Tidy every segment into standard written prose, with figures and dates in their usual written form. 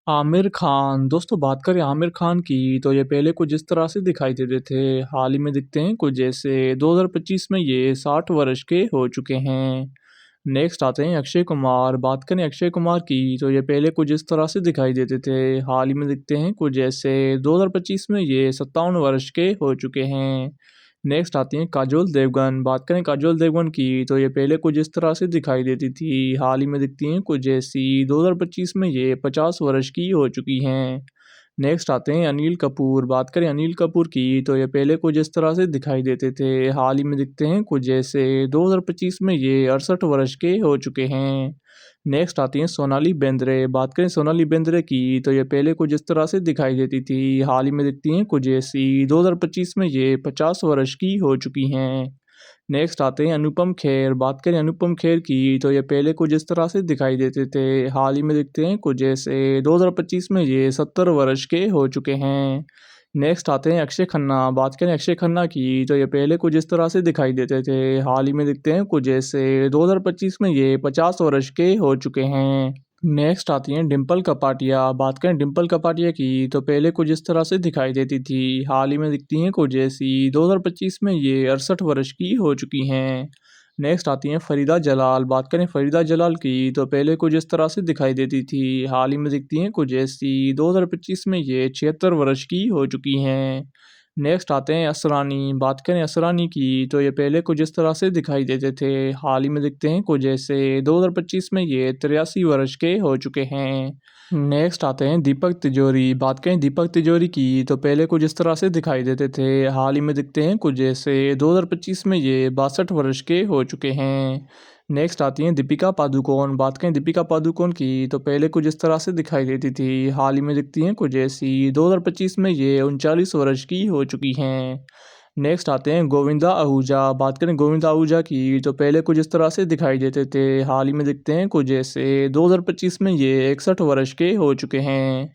आमिर खान दोस्तों बात करें आमिर खान की तो ये पहले कुछ इस तरह से दिखाई देते थे। हाल ही में दिखते हैं कुछ जैसे 2025 में ये 60 वर्ष के हो चुके हैं। नेक्स्ट आते हैं अक्षय कुमार। बात करें अक्षय कुमार की तो ये पहले कुछ इस तरह से दिखाई देते थे। हाल ही में दिखते हैं कुछ जैसे 2025 में ये 57 वर्ष के हो चुके हैं। नेक्स्ट आती हैं काजोल देवगन। बात करें काजोल देवगन की तो ये पहले कुछ इस तरह से दिखाई देती थी। हाल ही में दिखती हैं कुछ जैसी 2025 में ये 50 वर्ष की हो चुकी हैं। नेक्स्ट आते हैं अनिल कपूर। बात करें अनिल कपूर की तो ये पहले कुछ इस तरह से दिखाई देते थे। हाल ही में दिखते हैं कुछ जैसे 2025 में ये 68 वर्ष के हो चुके हैं। नेक्स्ट आती हैं सोनाली बेंद्रे। बात करें सोनाली बेंद्रे की तो ये पहले कुछ इस तरह से दिखाई देती थी। हाल ही में दिखती हैं कुछ जैसी 2025 में ये 50 वर्ष की हो चुकी हैं। नेक्स्ट आते हैं अनुपम खेर। बात करें अनुपम खेर की तो ये पहले कुछ इस तरह से दिखाई देते थे। हाल ही में दिखते हैं कुछ जैसे 2025 में ये 70 वर्ष के हो चुके हैं। नेक्स्ट आते हैं अक्षय खन्ना। बात करें अक्षय खन्ना की तो ये पहले कुछ इस तरह से दिखाई देते थे। हाल ही में दिखते हैं कुछ जैसे 2025 में ये 50 वर्ष के हो चुके हैं। नेक्स्ट आती हैं डिम्पल कपाड़िया। बात करें डिम्पल कपाड़िया की तो पहले कुछ इस तरह से दिखाई देती थी। हाल ही में दिखती हैं कुछ जैसी 2025 में ये 68 वर्ष की हो चुकी हैं। नेक्स्ट आती हैं फरीदा जलाल। बात करें फरीदा जलाल की तो पहले कुछ इस तरह से दिखाई देती थी। हाल ही में दिखती हैं कुछ जैसी 2025 में ये 76 वर्ष की हो चुकी हैं। नेक्स्ट आते हैं असरानी। बात करें असरानी की तो ये पहले कुछ इस तरह से दिखाई देते थे। हाल ही में दिखते हैं कुछ जैसे 2025 में ये 83 वर्ष के हो चुके हैं। नेक्स्ट आते हैं दीपक तिजोरी। बात करें दीपक तिजोरी की तो पहले कुछ इस तरह से दिखाई देते थे। हाल ही में दिखते हैं कुछ जैसे 2025 में ये 62 वर्ष के हो चुके हैं। नेक्स्ट आती हैं दीपिका पादुकोण। बात करें दीपिका पादुकोण की तो पहले कुछ इस तरह से दिखाई देती थी। हाल ही में दिखती हैं कुछ जैसी 2025 में ये 39 वर्ष की हो चुकी हैं। नेक्स्ट आते हैं गोविंदा आहूजा। बात करें गोविंदा आहूजा की तो पहले कुछ इस तरह से दिखाई देते थे। हाल ही में दिखते हैं कुछ जैसे 2025 में ये 61 वर्ष के हो चुके हैं।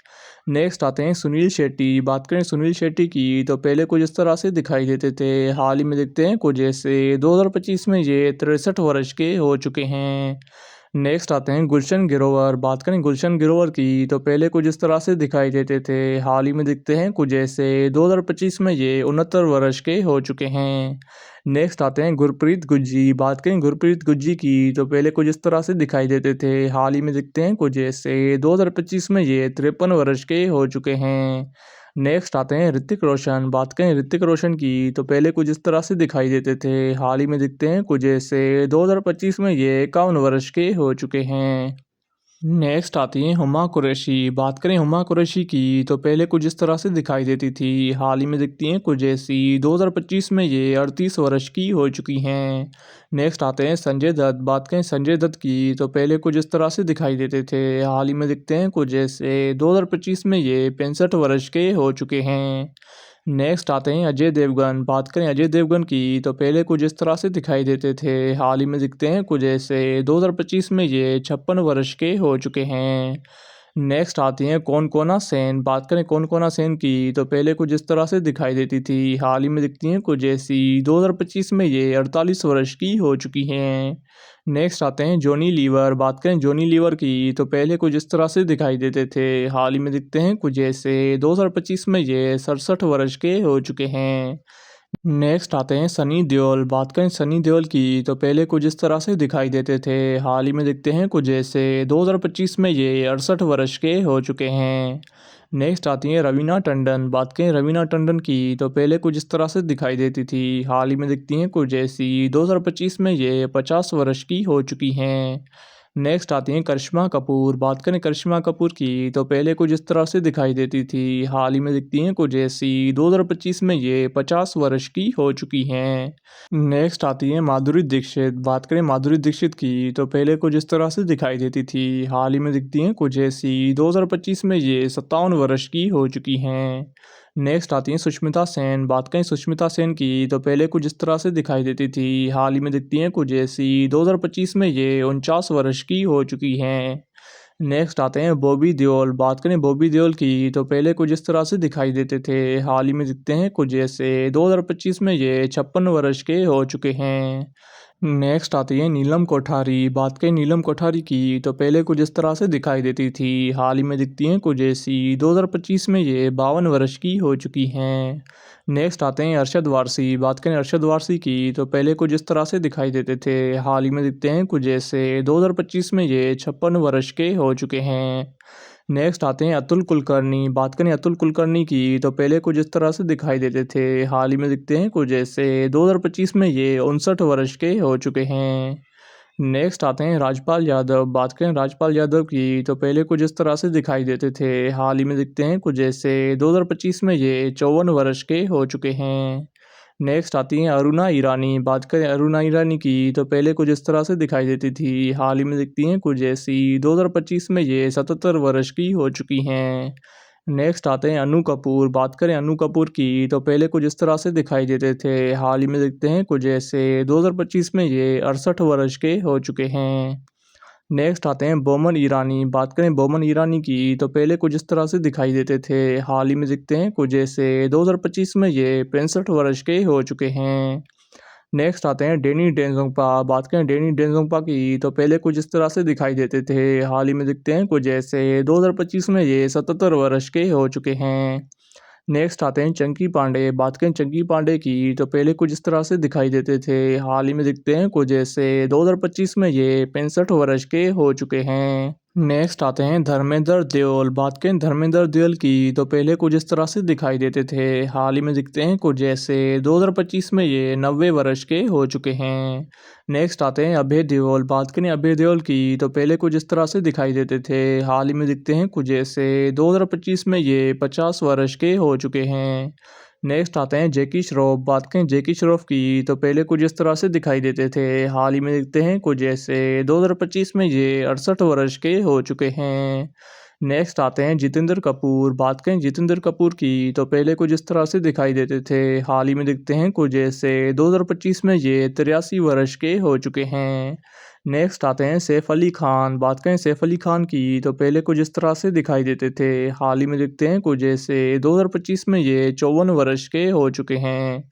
नेक्स्ट आते हैं सुनील शेट्टी। बात करें सुनील शेट्टी की तो पहले कुछ इस तरह से दिखाई देते थे। हाल ही में दिखते हैं कुछ जैसे 2025 में ये 63 वर्ष के हो चुके हैं। नेक्स्ट आते हैं गुलशन ग्रोवर। बात करें गुलशन ग्रोवर की तो पहले कुछ इस तरह से दिखाई देते थे। हाल ही में दिखते हैं कुछ जैसे 2025 में ये 69 वर्ष के हो चुके हैं। नेक्स्ट आते हैं गुरप्रीत गुज्जी। बात करें गुरप्रीत गुज्जी की तो पहले कुछ इस तरह से दिखाई देते थे। हाल ही में दिखते हैं कुछ जैसे 2025 में ये 53 वर्ष के हो चुके हैं। नेक्स्ट आते हैं ऋतिक रोशन। बात करें ऋतिक रोशन की तो पहले कुछ इस तरह से दिखाई देते थे। हाल ही में दिखते हैं कुछ जैसे 2025 में ये 51 वर्ष के हो चुके हैं। नेक्स्ट आती हैं हुमा कुरैशी। बात करें हुमा कुरैशी की तो पहले कुछ इस तरह से दिखाई देती थी। हाल ही में दिखती हैं कुछ जैसी 2025 में ये 38 वर्ष की हो चुकी हैं। नेक्स्ट आते हैं संजय दत्त। बात करें संजय दत्त की तो पहले कुछ इस तरह से दिखाई देते थे। हाल ही में दिखते हैं कुछ जैसे 2025 में ये 65 वर्ष के हो चुके हैं। नेक्स्ट आते हैं अजय देवगन। बात करें अजय देवगन की तो पहले कुछ इस तरह से दिखाई देते थे। हाल ही में दिखते हैं कुछ ऐसे 2025 में ये 56 वर्ष के हो चुके हैं। नेक्स्ट आती हैं कौन सेन। बात करें कौन सेन की तो पहले कुछ इस तरह से दिखाई देती थी। हाल ही में दिखती हैं कुछ ऐसी 2025 में ये 48 वर्ष की हो चुकी हैं। नेक्स्ट आते हैं जॉनी लीवर। बात करें जॉनी लीवर की तो पहले कुछ इस तरह से दिखाई देते थे। हाल ही में दिखते हैं कुछ ऐसे 2025 में ये 67 वर्ष के हो चुके हैं। नेक्स्ट आते हैं सनी देओल। बात करें सनी देओल की तो पहले कुछ इस तरह से दिखाई देते थे। हाल ही में दिखते हैं कुछ ऐसे 2025 में ये 68 वर्ष के हो चुके हैं। नेक्स्ट आती हैं रवीना टंडन। बात करें रवीना टंडन की तो पहले कुछ इस तरह से दिखाई देती थी। हाल ही में दिखती हैं कुछ ऐसी 2025 में ये 50 वर्ष की हो चुकी हैं। नेक्स्ट आती हैं करिश्मा कपूर। बात करें करिश्मा कपूर की तो पहले कुछ इस तरह से दिखाई देती थी। हाल ही में दिखती हैं कुछ ऐसी 2025 में ये 50 वर्ष की हो चुकी हैं। नेक्स्ट आती हैं माधुरी दीक्षित। बात करें माधुरी दीक्षित की तो पहले कुछ इस तरह से दिखाई देती थी। हाल ही में दिखती हैं कुछ ऐसी 2025 में ये 57 वर्ष की हो चुकी हैं। नेक्स्ट आती हैं सुष्मिता सेन। बात करें सुष्मिता सेन की तो पहले कुछ इस तरह से दिखाई देती थी। हाल ही में दिखती हैं कुछ ऐसी 2025 में ये 49 वर्ष की हो चुकी हैं। नेक्स्ट आते हैं बॉबी देओल। बात करें बॉबी देओल की तो पहले कुछ इस तरह से दिखाई देते थे। हाल ही में दिखते हैं कुछ ऐसे 2025 में ये 56 वर्ष के हो चुके हैं। नेक्स्ट आती है नीलम कोठारी। बात करें नीलम कोठारी की तो पहले कुछ इस तरह से दिखाई देती थी, हाल ही में दिखती हैं कुछ ऐसी। 2025 में ये 52 वर्ष की हो चुकी हैं। नेक्स्ट आते हैं अरशद वारसी। बात करें अरशद वारसी की तो पहले कुछ इस तरह से दिखाई देते थे, हाल ही में दिखते हैं कुछ ऐसे। 2025 में ये 56 वर्ष के हो चुके हैं। नेक्स्ट आते हैं अतुल कुलकर्णी। बात करें अतुल कुलकर्णी की तो पहले कुछ इस तरह से दिखाई देते थे, हाल ही में दिखते हैं कुछ ऐसे। 2025 में ये 59 वर्ष के हो चुके हैं। नेक्स्ट आते हैं राजपाल यादव। बात करें राजपाल यादव की तो पहले कुछ इस तरह से दिखाई देते थे, हाल ही में दिखते हैं कुछ ऐसे। 2025 में ये 54 वर्ष के हो चुके हैं। नेक्स्ट आती हैं अरुणा ईरानी। बात करें अरुणा ईरानी की तो पहले कुछ इस तरह से दिखाई देती थी, हाल ही में दिखती हैं कुछ ऐसी। 2025 में ये 77 वर्ष की हो चुकी हैं। नेक्स्ट आते हैं अनु कपूर। बात करें अनु कपूर की तो पहले कुछ इस तरह से दिखाई देते थे, हाल ही में दिखते हैं कुछ ऐसे। 2025 में ये 68 वर्ष के हो चुके हैं। नेक्स्ट आते हैं बोमन ईरानी। बात करें बोमन ईरानी की तो पहले कुछ इस तरह से दिखाई देते थे, हाल ही में दिखते हैं कुछ ऐसे। 2025 में ये 65 वर्ष के हो चुके हैं। नेक्स्ट आते हैं डेनी डेंजोंगपा। बात करें डेनी डेंजोंगपा की तो पहले कुछ इस तरह से दिखाई देते थे, हाल ही में दिखते हैं कुछ ऐसे। 2025 में ये 77 वर्ष के हो चुके हैं। नेक्स्ट आते हैं चंकी पांडे। बात करें चंकी पांडे की तो पहले कुछ इस तरह से दिखाई देते थे, हाल ही में दिखते हैं कुछ ऐसे। 2025 में ये 65 वर्ष के हो चुके हैं। नेक्स्ट आते हैं धर्मेंद्र देओल। बात करें धर्मेंद्र देओल की तो पहले कुछ इस तरह से दिखाई देते थे, हाल ही में दिखते हैं कुछ ऐसे। 2025 में ये 90 वर्ष के हो चुके हैं। नेक्स्ट आते हैं अभय देओल। बात करें अभय देओल की तो पहले कुछ इस तरह से दिखाई देते थे, हाल ही में दिखते हैं कुछ ऐसे। 2025 में ये 50 वर्ष के हो चुके हैं। नेक्स्ट आते हैं जैकी श्रॉफ। बात करें जैकी श्रॉफ की तो पहले कुछ इस तरह से दिखाई देते थे, हाल ही में दिखते हैं कुछ ऐसे। 2025 में ये 68 वर्ष के हो चुके हैं। नेक्स्ट आते हैं जितेंद्र कपूर। बात करें जितेंद्र कपूर की तो पहले कुछ इस तरह से दिखाई देते थे, हाल ही में दिखते हैं कुछ ऐसे। 2025 में ये 83 वर्ष के हो चुके हैं। नेक्स्ट आते हैं सैफ अली खान। बात करें सैफ अली खान की तो पहले कुछ इस तरह से दिखाई देते थे, हाल ही में दिखते हैं कुछ ऐसे। 2025 में ये 54 वर्ष के हो चुके हैं।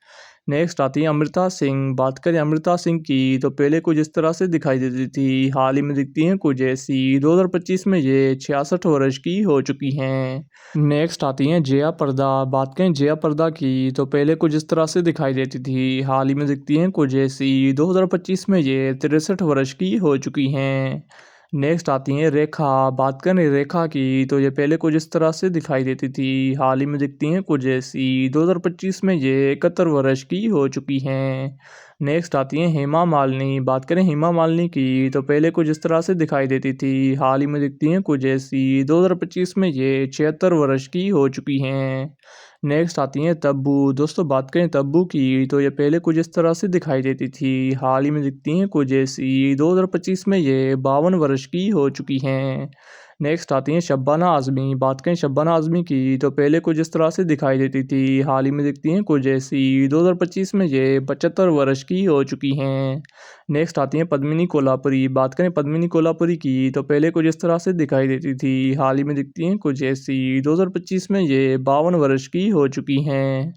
नेक्स्ट आती है अमृता सिंह। बात करें अमृता सिंह की तो पहले कुछ इस तरह से दिखाई देती थी, हाल ही में दिखती हैं कुछ ऐसी। 2025 में ये 66 वर्ष की हो चुकी हैं। नेक्स्ट आती हैं जया प्रदा। बात करें जया प्रदा की तो पहले कुछ इस तरह से दिखाई देती थी, हाल ही में दिखती हैं कुछ ऐसी। 2025 में ये 63 वर्ष की हो चुकी हैं। नेक्स्ट आती हैं रेखा। बात करें रेखा की तो ये पहले कुछ इस तरह से दिखाई देती थी, हाल ही में दिखती हैं कुछ ऐसी। 2025 में ये 71 वर्ष की हो चुकी हैं। नेक्स्ट आती हैं हेमा मालिनी। बात करें हेमा मालिनी की तो पहले कुछ इस तरह से दिखाई देती थी, हाल ही में दिखती हैं कुछ ऐसी। 2025 में ये 76 वर्ष की हो चुकी हैं। नेक्स्ट आती हैं तब्बू। दोस्तों बात करें तब्बू की तो ये पहले कुछ इस तरह से दिखाई देती थी, हाल ही में दिखती हैं कुछ ऐसी। 2025 में ये 52 वर्ष की हो चुकी हैं। नेक्स्ट आती हैं शब्बाना आज़मी। बात करें शब्बाना आज़मी की तो पहले कुछ इस तरह से दिखाई देती थी, हाल ही में दिखती हैं कुछ ऐसी। 2025 में ये 75 वर्ष की हो चुकी हैं। नेक्स्ट आती हैं पद्मिनी कोल्हापुरी। बात करें पद्मिनी कोल्हापुरी की तो पहले कुछ इस तरह से दिखाई देती थी, हाल ही में दिखती हैं कुछ ऐसी। 2025 में ये 52 वर्ष की हो चुकी हैं।